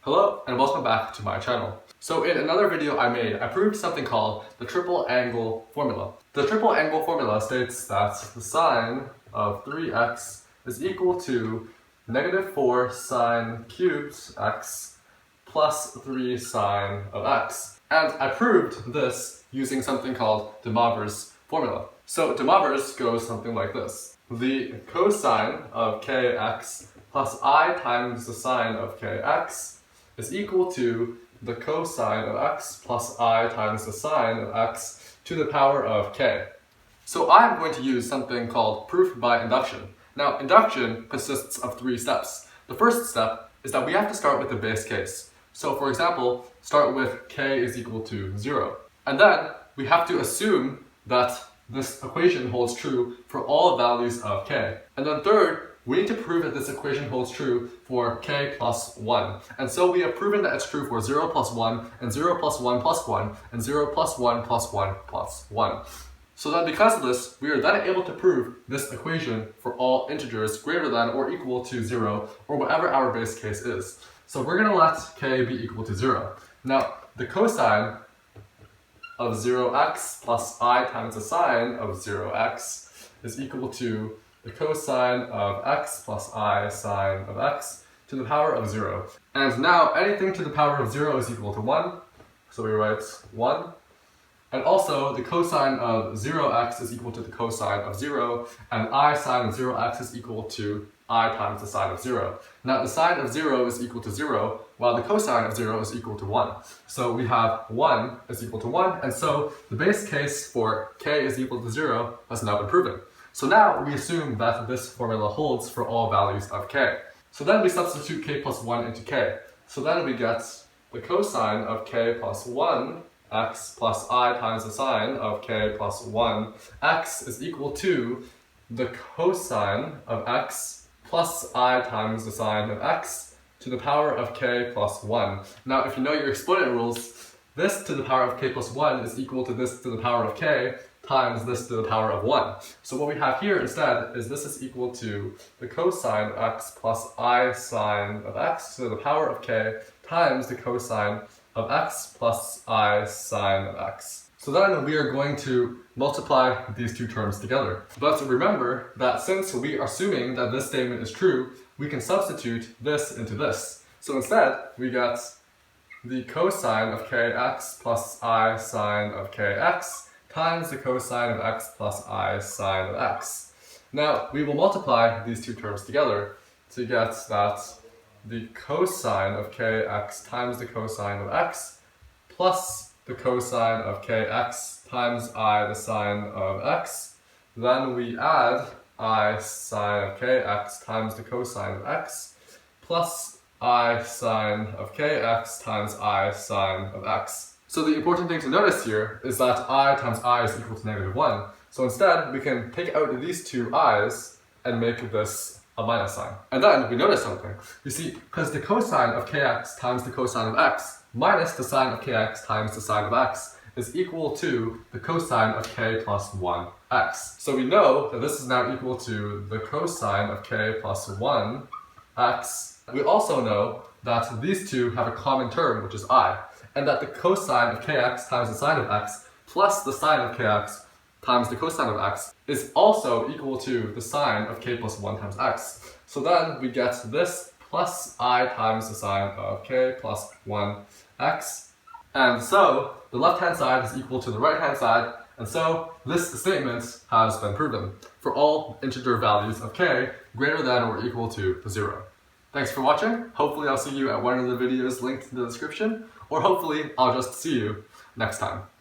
Hello and welcome back to my channel. So in another video I made, I proved something called the triple angle formula. The triple angle formula states that the sine of 3x is equal to -4 sine cubed x plus 3 sine of x. And I proved this using something called DeMoivre's formula. So DeMoivre's goes something like this. The cosine of kx plus I times the sine of kx is equal to the cosine of x plus I times the sine of x to the power of k. So I'm going to use something called proof by induction. Now, induction consists of 3 steps. The first step is that we have to start with the base case. So for example, start with k is equal to 0. And then we have to assume that this equation holds true for all values of k. And then third, we need to prove that this equation holds true for k plus 1. And so we have proven that it's true for 0 plus 1, and 0 plus 1 plus 1, and 0 plus 1 plus 1 plus 1. So that because of this, we are then able to prove this equation for all integers greater than or equal to 0, or whatever our base case is. So we're going to let k be equal to 0. Now, the cosine of 0x plus I times the sine of 0x is equal to the cosine of x plus I sine of x to the power of 0. And now anything to the power of 0 is equal to 1, so we write 1. And also the cosine of 0x is equal to the cosine of 0, and I sine of 0x is equal to I times the sine of 0. Now the sine of 0 is equal to 0, while the cosine of 0 is equal to 1. So we have 1 is equal to 1, and so the base case for k is equal to 0 has now been proven. So now we assume that this formula holds for all values of k. So then we substitute k plus 1 into k. So then we get the cosine of k plus 1 x plus I times the sine of k plus 1 x is equal to the cosine of x plus I times the sine of x to the power of k plus 1. Now if you know your exponent rules, this to the power of k plus 1 is equal to this to the power of k times this to the power of 1. So what we have here instead is this is equal to the cosine of x plus I sine of x to the power of k times the cosine of x plus I sine of x. So then we are going to multiply these two terms together. But remember that since we are assuming that this statement is true, we can substitute this into this. So instead, we get the cosine of kx plus I sine of kx times the cosine of x plus I sine of x. Now, we will multiply these two terms together to get that the cosine of kx times the cosine of x plus the cosine of kx times I the sine of x. Then we add I sine of kx times the cosine of x plus I sine of kx times I sine of x. So the important thing to notice here is that I times I is equal to -1. So instead, we can take out these two i's and make this a minus sign. And then we notice something. You see, because the cosine of kx times the cosine of x minus the sine of kx times the sine of x is equal to the cosine of k plus 1x. So we know that this is now equal to the cosine of k plus 1x. We also know that these two have a common term, which is I, and that the cosine of kx times the sine of x plus the sine of kx times the cosine of x is also equal to the sine of k plus 1 times x. So then we get this plus I times the sine of k plus 1x. And so the left-hand side is equal to the right-hand side, and so this statement has been proven for all integer values of k greater than or equal to 0. Thanks for watching. Hopefully I'll see you at one of the videos linked in the description, or hopefully I'll just see you next time.